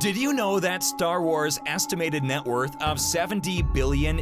Did you know that Star Wars' estimated net worth of $70 billion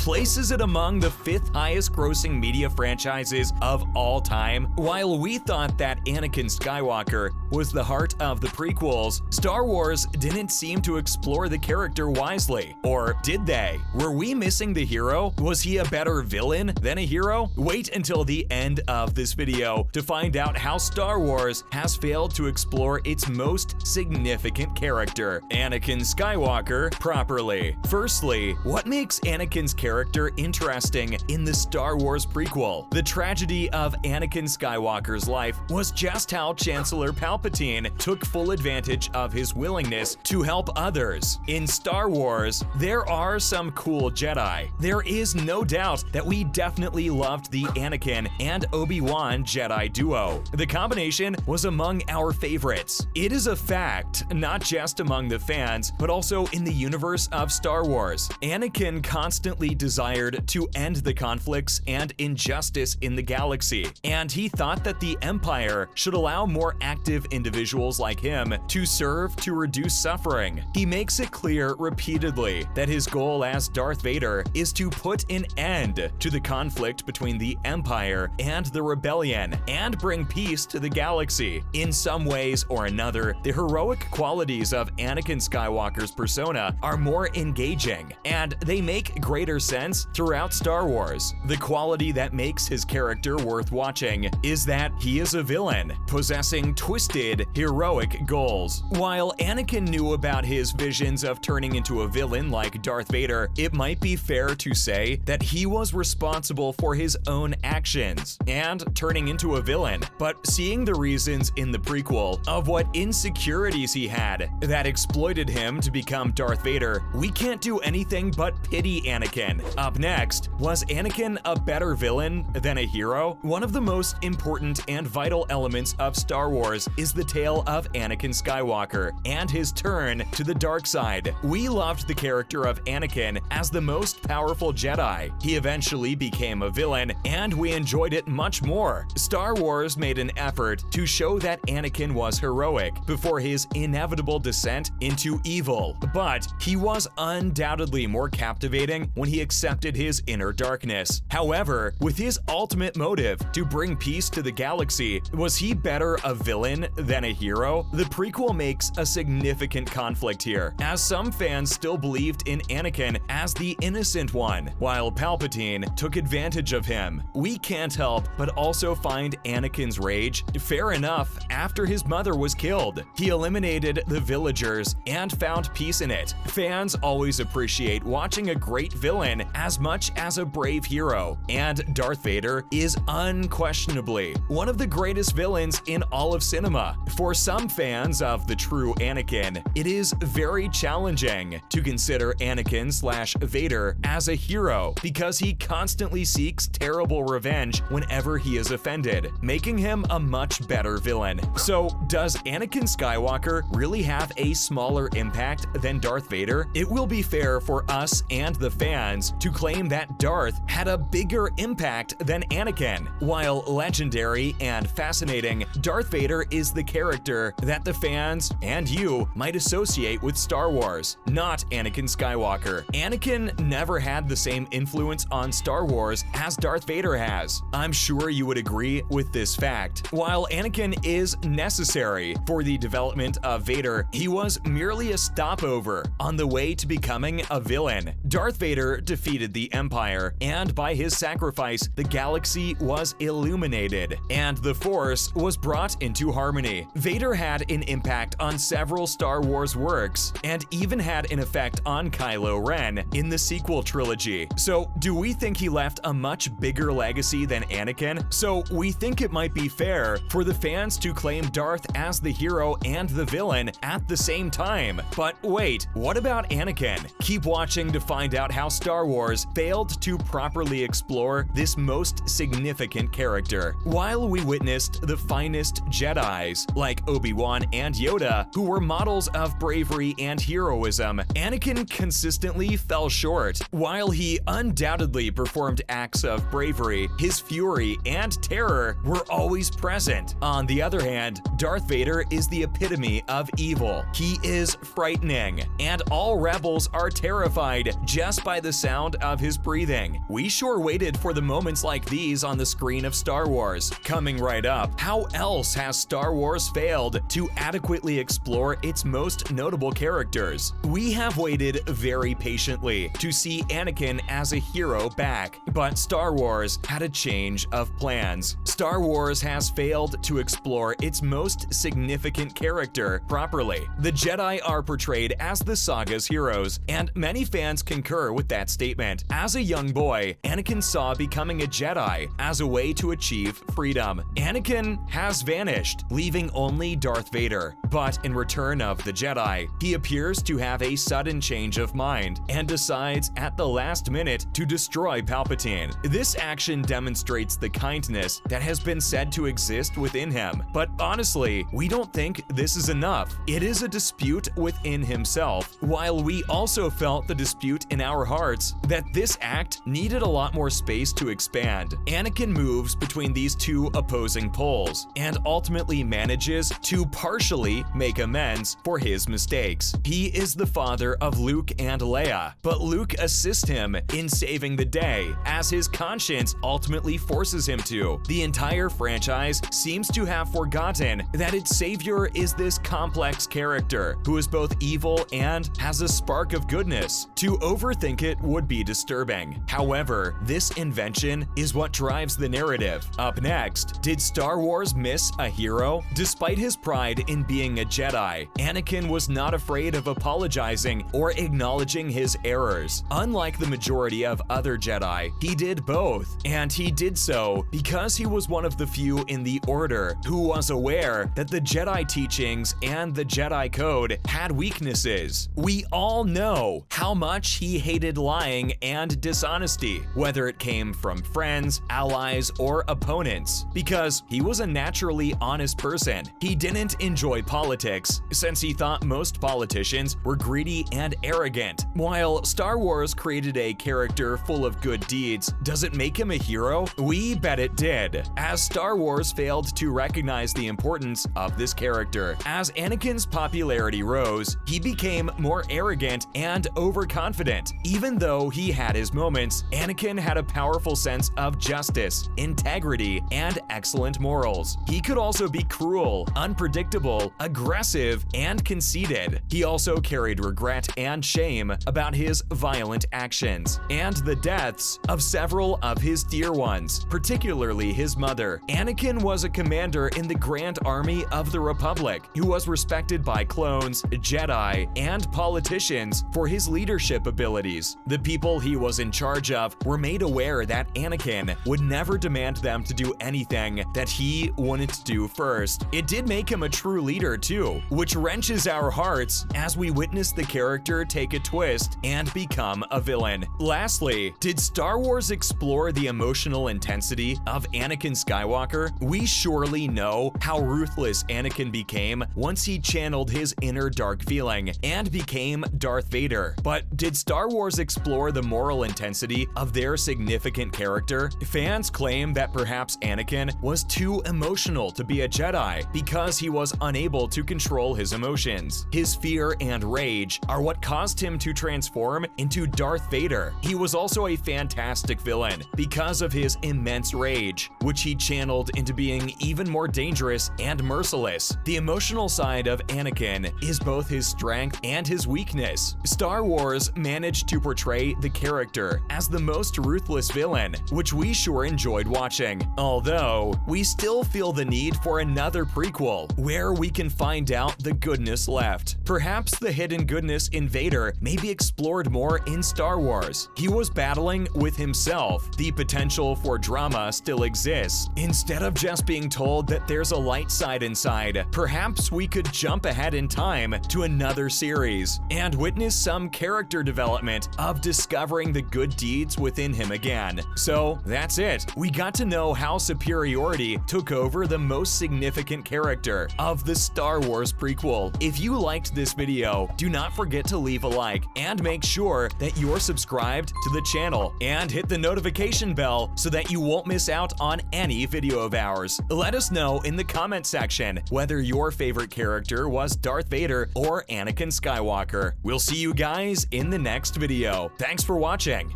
places it among the 5th highest grossing media franchises of all time? While we thought that Anakin Skywalker was the heart of the prequels, Star Wars didn't seem to explore the character wisely. Or did they? Were we missing the hero? Was he a better villain than a hero? Wait until the end of this video to find out how Star Wars has failed to explore its most significant character, Anakin Skywalker, properly. Firstly, what makes Anakin's character interesting in the Star Wars prequel? The tragedy of Anakin Skywalker's life was just how Chancellor Palpatine took full advantage of his willingness to help others. In Star Wars, there are some cool Jedi. There is no doubt that we definitely loved the Anakin and Obi-Wan Jedi duo. The combination was among our favorites. It is a fact, not just among the fans, but also in the universe of Star Wars. Anakin constantly desired to end the conflicts and injustice in the galaxy, and he thought that the Empire should allow more active individuals like him to serve to reduce suffering. He makes it clear repeatedly that his goal as Darth Vader is to put an end to the conflict between the Empire and the Rebellion and bring peace to the galaxy. In some ways or another, the heroic qualities of Anakin Skywalker's persona are more engaging, and they make greater sense throughout Star Wars. The quality that makes his character worth watching is that he is a villain, possessing twisted, heroic goals. While Anakin knew about his visions of turning into a villain like Darth Vader, it might be fair to say that he was responsible for his own actions and turning into a villain. But seeing the reasons in the prequel of what insecurities he had that exploited him to become Darth Vader, we can't do anything but pity Anakin. Up next, was Anakin a better villain than a hero? One of the most important and vital elements of Star Wars is the tale of Anakin Skywalker and his turn to the dark side. We loved the character of Anakin as the most powerful Jedi. He eventually became a villain, and we enjoyed it much more. Star Wars made an effort to show that Anakin was heroic before his inevitable descent into evil, but he was undoubtedly more captivating when he accepted his inner darkness. However, with his ultimate motive to bring peace to the galaxy, was he better a villain than a hero? The prequel makes a significant conflict here, as some fans still believed in Anakin as the innocent one, while Palpatine took advantage of him. We can't help but also find Anakin's rage fair enough after his mother was killed. He eliminated the villagers and found peace in it. Fans always appreciate watching a great villain as much as a brave hero, and Darth Vader is unquestionably one of the greatest villains in all of cinema. For some fans of the true Anakin, it is very challenging to consider Anakin/Vader as a hero because he constantly seeks terrible revenge whenever he is offended, making him a much better villain. So, does Anakin Skywalker really have a smaller impact than Darth Vader? It will be fair for us and the fans to claim that Darth had a bigger impact than Anakin. While legendary and fascinating, Darth Vader is the character that the fans and you might associate with Star Wars, not Anakin Skywalker. Anakin never had the same influence on Star Wars as Darth Vader has. I'm sure you would agree with this fact. While Anakin is necessary for the development of Vader, he was merely a stopover on the way to becoming a villain. Darth Vader defeated the Empire, and by his sacrifice, the galaxy was illuminated, and the Force was brought into harmony. Vader had an impact on several Star Wars works, and even had an effect on Kylo Ren in the sequel trilogy. So, do we think he left a much bigger legacy than Anakin? So, we think it might be fair for the fans to claim Darth as the hero and the villain at the same time. But wait, what about Anakin? Keep watching to find out how Star Wars failed to properly explore this most significant character. While we witnessed the finest Jedis Jedis, like Obi-Wan and Yoda, who were models of bravery and heroism, Anakin consistently fell short. While he undoubtedly performed acts of bravery, his fury and terror were always present. On the other hand, Darth Vader is the epitome of evil. He is frightening, and all rebels are terrified just by the sound of his breathing. We sure waited for the moments like these on the screen of Star Wars. Coming right up, how else has Star Wars failed to adequately explore its most notable characters? We have waited very patiently to see Anakin as a hero back, but Star Wars had a change of plans. Star Wars has failed to explore its most significant character properly. The Jedi are portrayed as the saga's heroes, and many fans concur with that statement. As a young boy, Anakin saw becoming a Jedi as a way to achieve freedom. Anakin has vanished, leaving only Darth Vader. But in Return of the Jedi, he appears to have a sudden change of mind and decides at the last minute to destroy Palpatine. This action demonstrates the kindness that has been said to exist within him. But honestly, we don't think this is enough. It is a dispute within himself, while we also felt the dispute in our hearts that this act needed a lot more space to expand. Anakin moves between these two opposing poles and ultimately manages to partially make amends for his mistakes. He is the father of Luke and Leia, but Luke assists him in saving the day, as his conscience ultimately forces him to. The entire franchise seems to have forgotten that its savior is this complex character who is both evil and has a spark of goodness. To overthink it would be disturbing. However, this invention is what drives the narrative. Up next, did Star Wars miss a hero? Despite his pride in being a Jedi, Anakin was not afraid of apologizing or acknowledging his errors. Unlike the majority of other Jedi, he did both, and he did so because he was one of the few in the Order who was aware that the Jedi teachings and the Jedi Code had weaknesses. We all know how much he hated lying and dishonesty, whether it came from friends, allies, or opponents, because he was a naturally honest person. He didn't enjoy politics, since he thought most politicians were greedy and arrogant. While Star Wars created a character full of good deeds, does it make him a hero? We bet it did, as Star Wars failed to recognize the importance of this character. As Anakin's popularity rose, he became more arrogant and overconfident. Even though he had his moments, Anakin had a powerful sense of justice, integrity, and excellent morals. He could also be cruel, unpredictable, aggressive, and conceited. He also carried regret and shame about his violent actions and the deaths of several of his dear ones, particularly his mother. Anakin was a commander in the Grand Army of the Republic who was respected by clones, Jedi, and politicians for his leadership abilities. The people he was in charge of were made aware that Anakin would never demand them to do anything that he wouldn't do first. It did make him a true leader too, which wrenches our hearts as we witness the character take a twist and become a villain. Lastly, did Star Wars explore the emotional intensity of Anakin Skywalker? We surely know how ruthless Anakin became once he channeled his inner dark feeling and became Darth Vader. But did Star Wars explore the moral intensity of their significant character? Fans claim that perhaps Anakin was too emotional to be a Jedi because he was unable to control his emotions. His fear and rage are what caused him to transform into Darth Vader. He was also a fantastic villain because of his immense rage, which he channeled into being even more dangerous and merciless. The emotional side of Anakin is both his strength and his weakness. Star Wars managed to portray the character as the most ruthless villain, which we sure enjoyed watching. Although, we still feel the need for another prequel, where we can find out the goodness left. Perhaps the hidden goodness in Vader may be explored more in Star Wars. He was battling with himself. The potential for drama still exists. Instead of just being told that there's a light side inside, perhaps we could jump ahead in time to another series and witness some character development of discovering the good deeds within him again. So that's it. We got to know how superiority took over the most significant significant character of the Star Wars prequel. If you liked this video, do not forget to leave a like and make sure that you're subscribed to the channel and hit the notification bell so that you won't miss out on any video of ours. Let us know in the comment section whether your favorite character was Darth Vader or Anakin Skywalker. We'll see you guys in the next video. Thanks for watching.